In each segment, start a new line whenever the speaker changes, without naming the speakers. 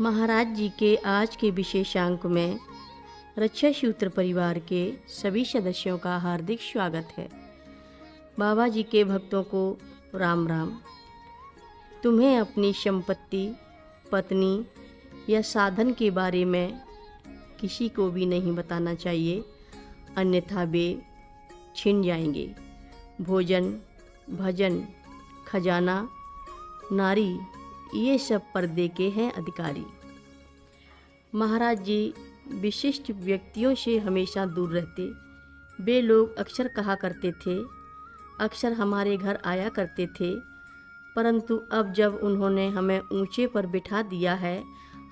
महाराज जी के आज के विशेषांक में रक्षा सूत्र परिवार के सभी सदस्यों का हार्दिक स्वागत है। बाबा जी के भक्तों को राम राम। तुम्हें अपनी संपत्ति, पत्नी या साधन के बारे में किसी को भी नहीं बताना चाहिए, अन्यथा वे छिन जाएंगे। भोजन, भजन, खजाना, नारी, ये सब पर्दे के हैं अधिकारी। महाराज जी विशिष्ट व्यक्तियों से हमेशा दूर रहते। वे लोग अक्सर कहा करते थे, अक्सर हमारे घर आया करते थे, परंतु अब जब उन्होंने हमें ऊंचे पर बिठा दिया है,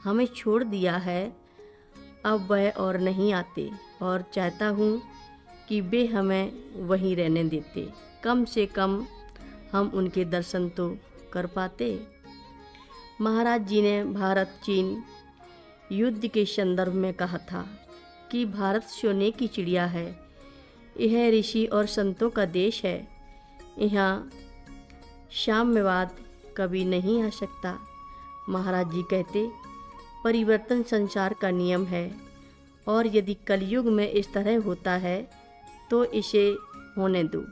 हमें छोड़ दिया है, अब वह और नहीं आते और चाहता हूँ कि वे हमें वहीं रहने देते। कम से कम हम उनके दर्शन तो कर पाते। महाराज जी ने भारत चीन युद्ध के संदर्भ में कहा था कि भारत सोने की चिड़िया है। यह ऋषि और संतों का देश है। यहाँ साम्यवाद कभी नहीं आ सकता। महाराज जी कहते, परिवर्तन संसार का नियम है और यदि कलयुग में इस तरह होता है तो इसे होने दो।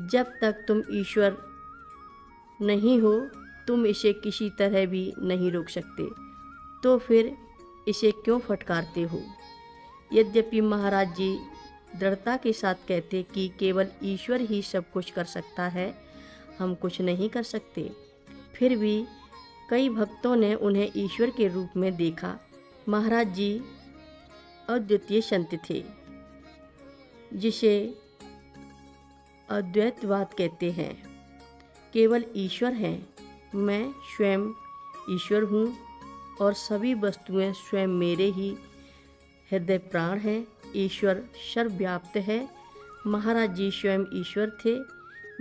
जब तक तुम ईश्वर नहीं हो, तुम इसे किसी तरह भी नहीं रोक सकते, तो फिर इसे क्यों फटकारते हो। यद्यपि महाराज जी दृढ़ता के साथ कहते कि केवल ईश्वर ही सब कुछ कर सकता है, हम कुछ नहीं कर सकते, फिर भी कई भक्तों ने उन्हें ईश्वर के रूप में देखा। महाराज जी अद्वितीय संत थे, जिसे अद्वैतवाद कहते हैं। केवल ईश्वर हैं। मैं स्वयं ईश्वर हूँ और सभी वस्तुएं स्वयं मेरे ही हृदय प्राण हैं। ईश्वर सर्वव्याप्त है। महाराज जी स्वयं ईश्वर थे।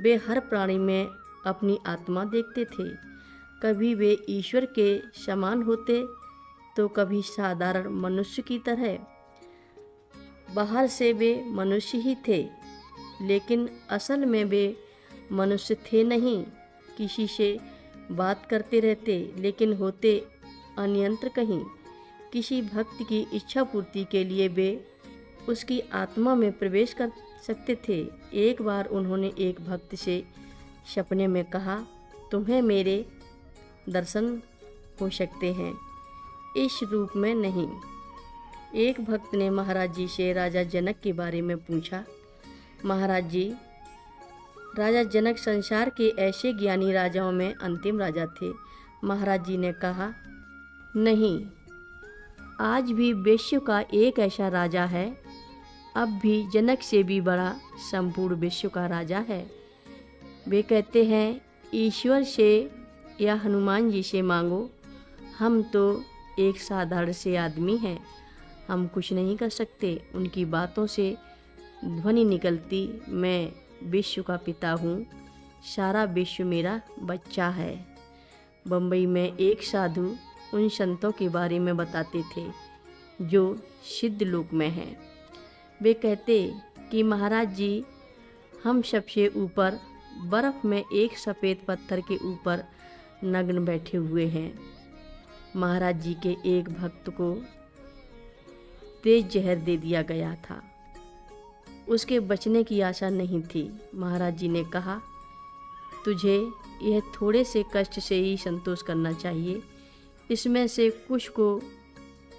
वे हर प्राणी में अपनी आत्मा देखते थे। कभी वे ईश्वर के समान होते तो कभी साधारण मनुष्य की तरह। बाहर से वे मनुष्य ही थे, लेकिन असल में वे मनुष्य थे नहीं। किसी से बात करते रहते, लेकिन होते अन्यंत्र कहीं। किसी भक्त की इच्छा पूर्ति के लिए वे उसकी आत्मा में प्रवेश कर सकते थे। एक बार उन्होंने एक भक्त से सपने में कहा, तुम्हें मेरे दर्शन हो सकते हैं, इस रूप में नहीं। एक भक्त ने महाराज जी से राजा जनक के बारे में पूछा। महाराज जी, राजा जनक संसार के ऐसे ज्ञानी राजाओं में अंतिम राजा थे। महाराज जी ने कहा, नहीं, आज भी विश्व का एक ऐसा राजा है, अब भी जनक से भी बड़ा संपूर्ण विश्व का राजा है। वे कहते हैं, ईश्वर से या हनुमान जी से मांगो, हम तो एक साधारण से आदमी हैं, हम कुछ नहीं कर सकते। उनकी बातों से ध्वनि निकलती, मैं विश्व का पिता हूँ, सारा विश्व मेरा बच्चा है। बम्बई में एक साधु उन संतों के बारे में बताते थे जो सिद्ध लोक में हैं। वे कहते कि महाराज जी, हम सबसे ऊपर बर्फ़ में एक सफ़ेद पत्थर के ऊपर नग्न बैठे हुए हैं। महाराज जी के एक भक्त को तेज जहर दे दिया गया था। उसके बचने की आशा नहीं थी। महाराज जी ने कहा, तुझे यह थोड़े से कष्ट से ही संतोष करना चाहिए, इसमें से कुछ को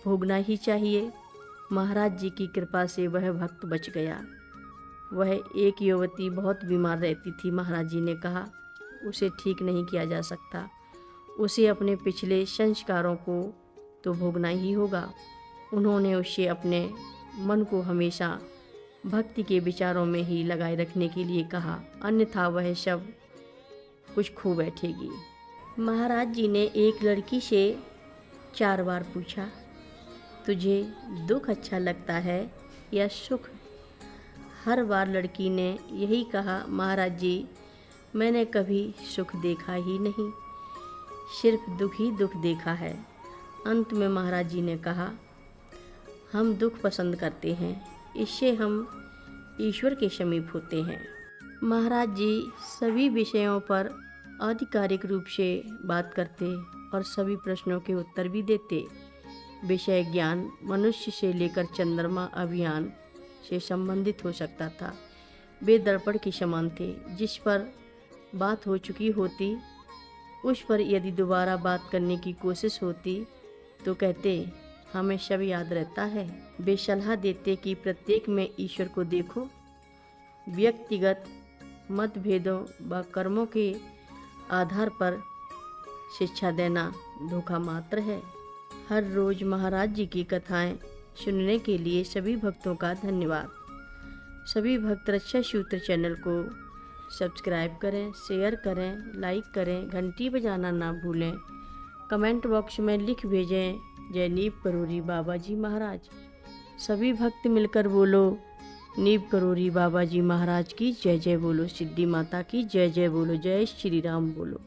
भोगना ही चाहिए। महाराज जी की कृपा से वह भक्त बच गया। वह एक युवती बहुत बीमार रहती थी। महाराज जी ने कहा, उसे ठीक नहीं किया जा सकता, उसे अपने पिछले संस्कारों को तो भोगना ही होगा। उन्होंने उसे अपने मन को हमेशा भक्ति के विचारों में ही लगाए रखने के लिए कहा, अन्यथा वह सब कुछ खो बैठेगी। महाराज जी ने एक लड़की से 4 बार पूछा, तुझे दुख अच्छा लगता है या सुख? हर बार लड़की ने यही कहा, महाराज जी, मैंने कभी सुख देखा ही नहीं, सिर्फ दुख ही दुख देखा है। अंत में महाराज जी ने कहा, हम दुख पसंद करते हैं, इससे हम ईश्वर के समीप होते हैं। महाराज जी सभी विषयों पर आधिकारिक रूप से बात करते और सभी प्रश्नों के उत्तर भी देते। विषय ज्ञान मनुष्य से लेकर चंद्रमा अभियान से संबंधित हो सकता था। वे दर्पण के समान थे, जिस पर बात हो चुकी होती उस पर यदि दोबारा बात करने की कोशिश होती तो कहते हमें सब याद रहता है। वे सलाह देते कि प्रत्येक में ईश्वर को देखो। व्यक्तिगत मतभेदों व कर्मों के आधार पर शिक्षा देना धोखा मात्र है। हर रोज महाराज जी की कथाएं सुनने के लिए सभी भक्तों का धन्यवाद। सभी भक्त रक्षा सूत्र चैनल को सब्सक्राइब करें, शेयर करें, लाइक करें, घंटी बजाना ना भूलें। कमेंट बॉक्स में लिख भेजें जय नीव करोरी बाबा जी महाराज। सभी भक्त मिलकर बोलो नीव करोरी बाबा जी महाराज की जय जय बोलो, सिद्धि माता की जय जय बोलो, जय श्री राम बोलो।